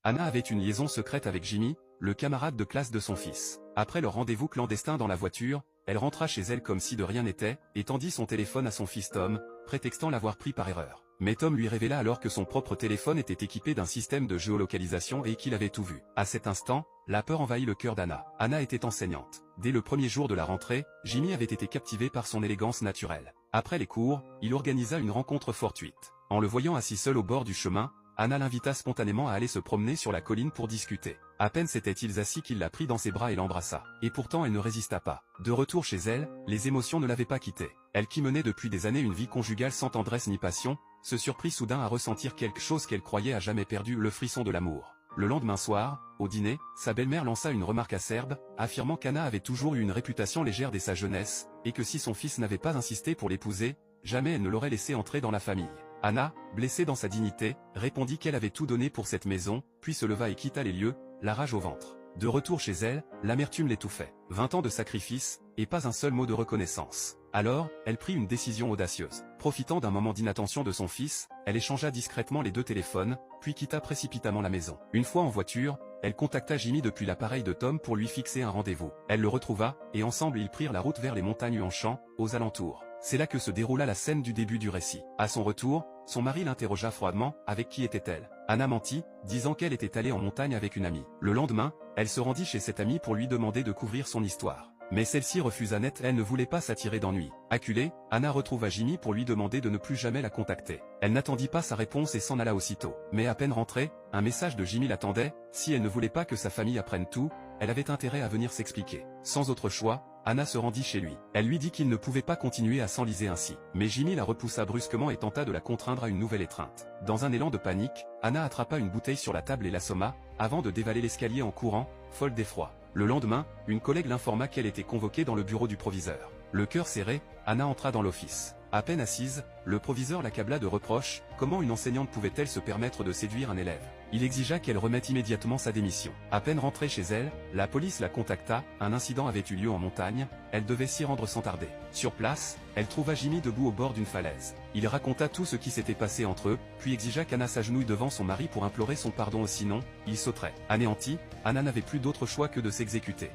Anna avait une liaison secrète avec Jimmy, le camarade de classe de son fils. Après leur rendez-vous clandestin dans la voiture, elle rentra chez elle comme si de rien n'était, et tendit son téléphone à son fils Tom, prétextant l'avoir pris par erreur. Mais Tom lui révéla alors que son propre téléphone était équipé d'un système de géolocalisation et qu'il avait tout vu. À cet instant, la peur envahit le cœur d'Anna. Anna était enseignante. Dès le premier jour de la rentrée, Jimmy avait été captivé par son élégance naturelle. Après les cours, il organisa une rencontre fortuite. En le voyant assis seul au bord du chemin, Anna l'invita spontanément à aller se promener sur la colline pour discuter. À peine s'étaient-ils assis qu'il la prit dans ses bras et l'embrassa. Et pourtant elle ne résista pas. De retour chez elle, les émotions ne l'avaient pas quittée. Elle qui menait depuis des années une vie conjugale sans tendresse ni passion, se surprit soudain à ressentir quelque chose qu'elle croyait à jamais perdu, le frisson de l'amour. Le lendemain soir, au dîner, sa belle-mère lança une remarque acerbe, affirmant qu'Anna avait toujours eu une réputation légère dès sa jeunesse, et que si son fils n'avait pas insisté pour l'épouser, jamais elle ne l'aurait laissé entrer dans la famille. Anna, blessée dans sa dignité, répondit qu'elle avait tout donné pour cette maison, puis se leva et quitta les lieux, la rage au ventre. De retour chez elle, l'amertume l'étouffait. 20 ans de sacrifice, et pas un seul mot de reconnaissance. Alors, elle prit une décision audacieuse. Profitant d'un moment d'inattention de son fils, elle échangea discrètement les deux téléphones, puis quitta précipitamment la maison. Une fois en voiture, elle contacta Jimmy depuis l'appareil de Tom pour lui fixer un rendez-vous. Elle le retrouva, et ensemble ils prirent la route vers les montagnes Huangshan, aux alentours. C'est là que se déroula la scène du début du récit. À son retour, son mari l'interrogea froidement, avec qui était-elle? Anna mentit, disant qu'elle était allée en montagne avec une amie. Le lendemain, elle se rendit chez cette amie pour lui demander de couvrir son histoire. Mais celle-ci refusa net, elle ne voulait pas s'attirer d'ennui. Acculée, Anna retrouva Jimmy pour lui demander de ne plus jamais la contacter. Elle n'attendit pas sa réponse et s'en alla aussitôt. Mais à peine rentrée, un message de Jimmy l'attendait, si elle ne voulait pas que sa famille apprenne tout, elle avait intérêt à venir s'expliquer. Sans autre choix, Anna se rendit chez lui. Elle lui dit qu'il ne pouvait pas continuer à s'enliser ainsi. Mais Jimmy la repoussa brusquement et tenta de la contraindre à une nouvelle étreinte. Dans un élan de panique, Anna attrapa une bouteille sur la table et l'assomma, avant de dévaler l'escalier en courant, folle d'effroi. Le lendemain, une collègue l'informa qu'elle était convoquée dans le bureau du proviseur. Le cœur serré, Anna entra dans l'office. À peine assise, le proviseur l'accabla de reproches. Comment une enseignante pouvait-elle se permettre de séduire un élève? Il exigea qu'elle remette immédiatement sa démission. À peine rentrée chez elle, la police la contacta, un incident avait eu lieu en montagne, elle devait s'y rendre sans tarder. Sur place, elle trouva Jimmy debout au bord d'une falaise. Il raconta tout ce qui s'était passé entre eux, puis exigea qu'Anna s'agenouille devant son mari pour implorer son pardon, sinon, il sauterait. Anéantie, Anna n'avait plus d'autre choix que de s'exécuter.